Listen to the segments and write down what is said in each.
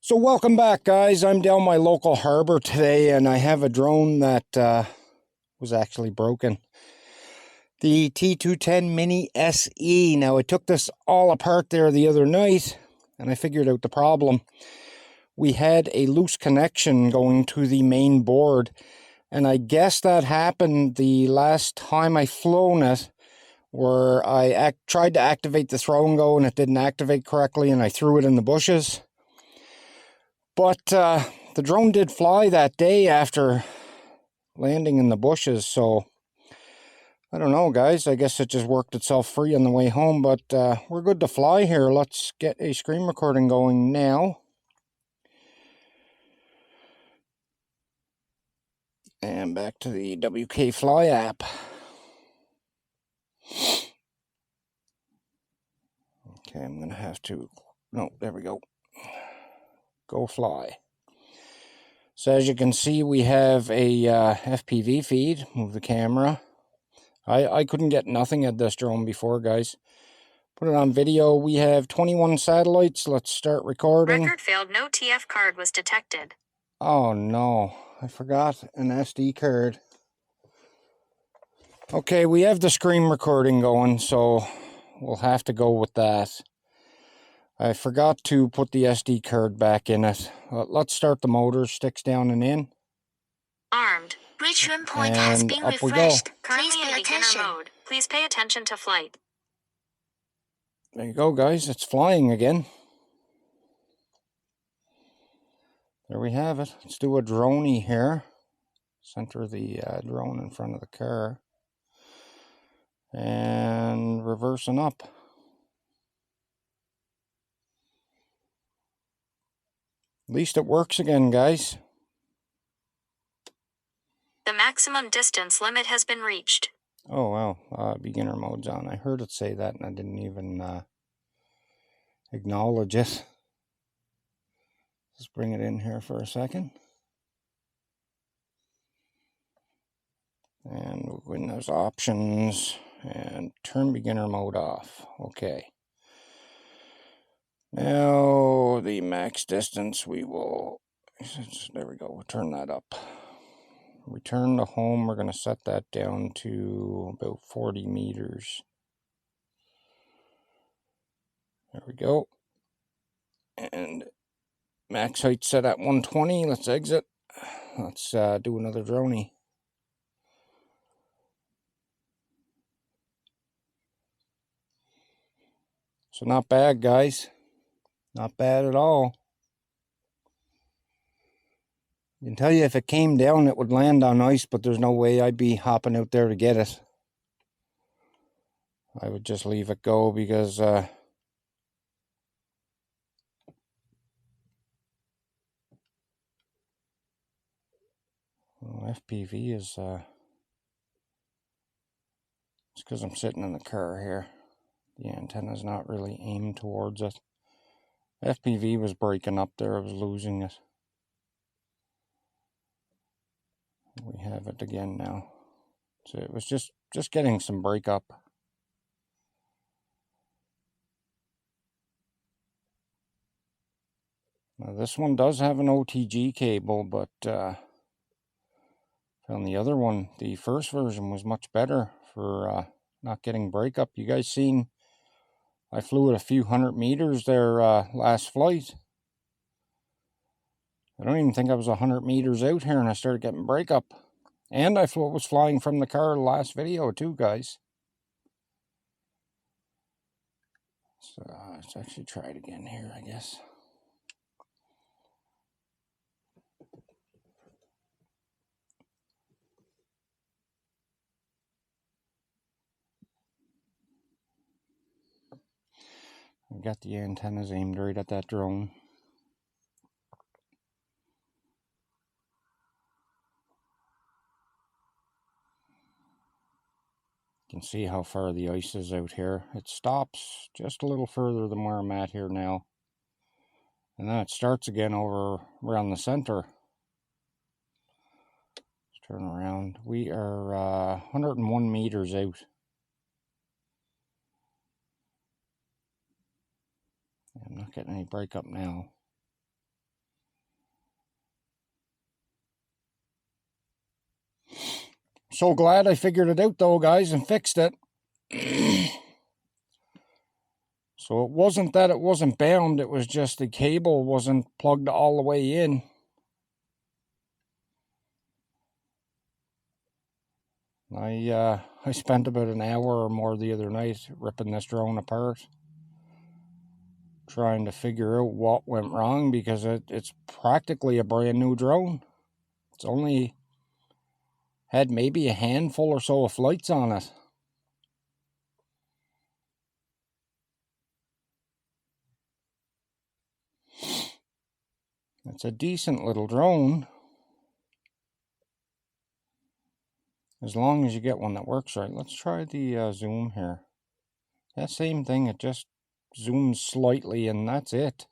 So welcome back, guys. I'm down my local harbor today, and I have a drone that was actually broken. The T210 Mini SE. Now, I took this all apart there the other night, and I figured out the problem. We had a loose connection going to the main board, and I guess that happened the last time I flown it, where I tried to activate the throw and go, and it didn't activate correctly, and I threw it in the bushes. But the drone did fly that day after landing in the bushes, so I don't know, guys. I guess it just worked itself free on the way home, but we're good to fly here. Let's get a screen recording going now. And back to the WK Fly app. Okay, I'm going to have to... No, there we go. Go fly. So as you can see, we have a FPV feed. Move the camera. I couldn't get nothing at this drone before, guys. Put it on video. We have 21 satellites. Let's start recording. Record failed. No TF card was detected. Oh no, I forgot an SD card. Okay, we have the screen recording going, so we'll have to go with that. I forgot to put the SD card back in it. Let's start the motor. Sticks down and in. Armed. Return point has been up we go. refreshed. Currently Please in pay beginner attention. mode. Please pay attention to flight. There you go, guys. It's flying again. There we have it. Let's do a droney here. Center the drone in front of the car. And reversing up. At least it works again, guys. The maximum distance limit has been reached. Oh, wow. Beginner mode's on. I heard it say that and I didn't even acknowledge it. Let's bring it in here for a second. And we'll go in those options and turn beginner mode off. Okay. Now the max distance we will, there we go, we'll turn that up. Return to home, we're going to set that down to about 40 meters. There we go. And max height set at 120. Let's exit. Let's do another droney. So not bad, guys. Not bad at all. I can tell you if it came down, it would land on ice, but there's no way I'd be hopping out there to get it. I would just leave it go because FPV is it's because I'm sitting in the car here. The antenna's not really aimed towards it. FPV was breaking up there. I was losing it. We have it again now. So it was just getting some breakup. Now this one does have an OTG cable, but on the other one, the first version was much better for not getting breakup. You guys seen I flew at a few hundred meters there last flight. I don't even think I was 100 meters out here and I started getting breakup. And I was flying from the car last video too, guys. So let's actually try it again here, I guess. I've got the antennas aimed right at that drone. You can see how far the ice is out here. It stops just a little further than where I'm at here now. And then it starts again over around the center. Let's turn around. We are 101 meters out. I'm not getting any breakup now. So glad I figured it out though, guys, and fixed it. So it wasn't that it wasn't bound, it was just the cable wasn't plugged all the way in. I spent about an hour or more the other night ripping this drone apart, trying to figure out what went wrong, because it's practically a brand new drone. It's only had maybe a handful or so of flights on it. It's a decent little drone, as long as you get one that works right. Let's try the zoom here. That same thing, it just zooms slightly and that's it.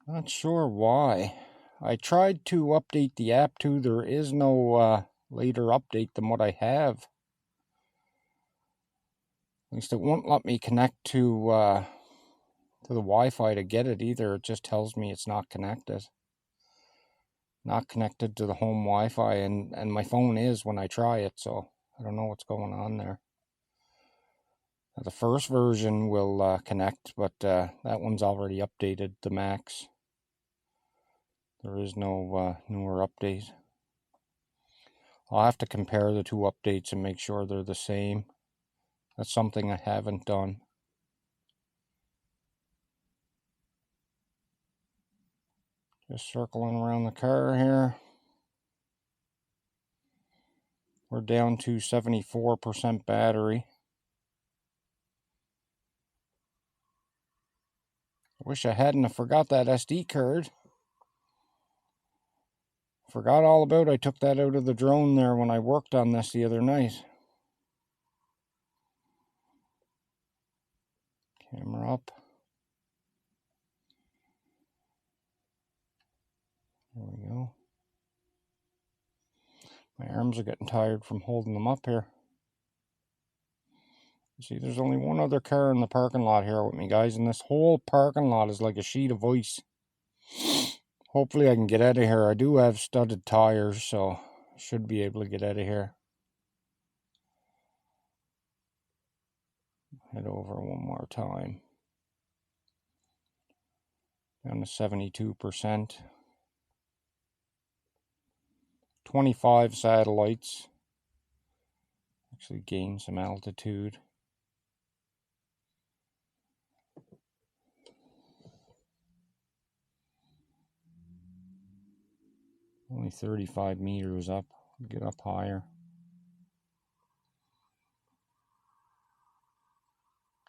Not sure why. I tried to update the app too. There is no later update than what I have. At least it won't let me connect to the Wi-Fi to get it either. It just tells me it's not connected. Not connected to the home Wi-Fi, and my phone is when I try it, so I don't know what's going on there. The first version will connect, but that one's already updated to max. There is no newer update. I'll have to compare the two updates and make sure they're the same. That's something I haven't done. Just circling around the car here. We're down to 74% battery. I wish I hadn't forgot that SD card. Forgot all about it. I took that out of the drone there when I worked on this the other night. Camera up. There we go. My arms are getting tired from holding them up here. See, there's only one other car in the parking lot here with me, guys, and this whole parking lot is like a sheet of ice. Hopefully I can get out of here. I do have studded tires, so I should be able to get out of here. Head over one more time. Down to 72%. 25 satellites. Actually gained some altitude. Only 35 meters up. Get up higher.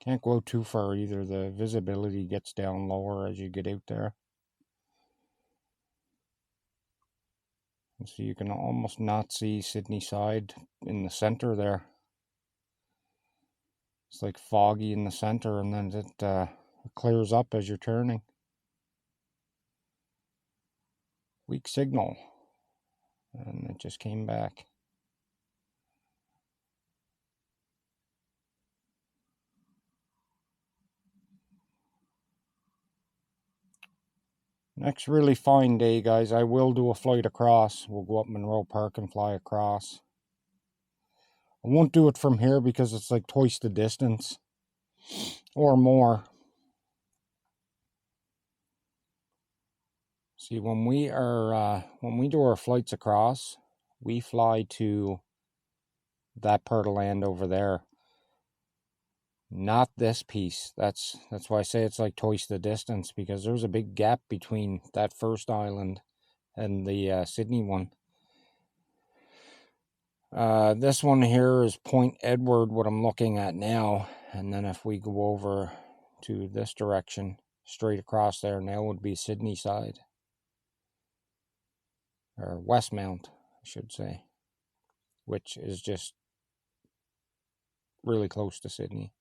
Can't go too far either. The visibility gets down lower as you get out there. And so you can almost not see Sydney side in the center there. It's like foggy in the center, and then it clears up as you're turning. Weak signal. And it just came back. Next really fine day, guys, I will do a flight across. We'll go up Monroe Park and fly across. I won't do it from here because it's like twice the distance or more. See, when we do our flights across, we fly to that part of land over there. Not this piece. That's why I say it's like twice the distance, because there's a big gap between that first island and the Sydney one. This one here is Point Edward, what I'm looking at now. And then if we go over to this direction, straight across there, now would be Sydney side. Or Westmount, I should say. Which is just really close to Sydney.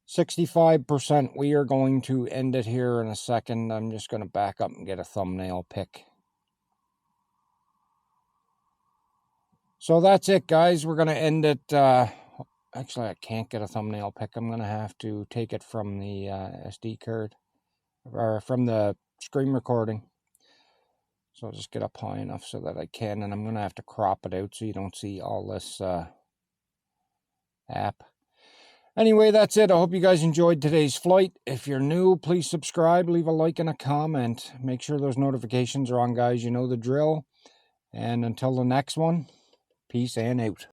65%. We are going to end it here in a second. I'm just going to back up and get a thumbnail pic. So that's it, guys. We're going to end it. Actually, I can't get a thumbnail pic. I'm going to have to take it from the SD card. Or from the screen recording. So I'll just get up high enough so that I can, and I'm going to have to crop it out so you don't see all this app. Anyway, that's it. I hope you guys enjoyed today's flight. If you're new, please subscribe, leave a like and a comment. Make sure those notifications are on, guys. You know the drill. And until the next one, peace and out.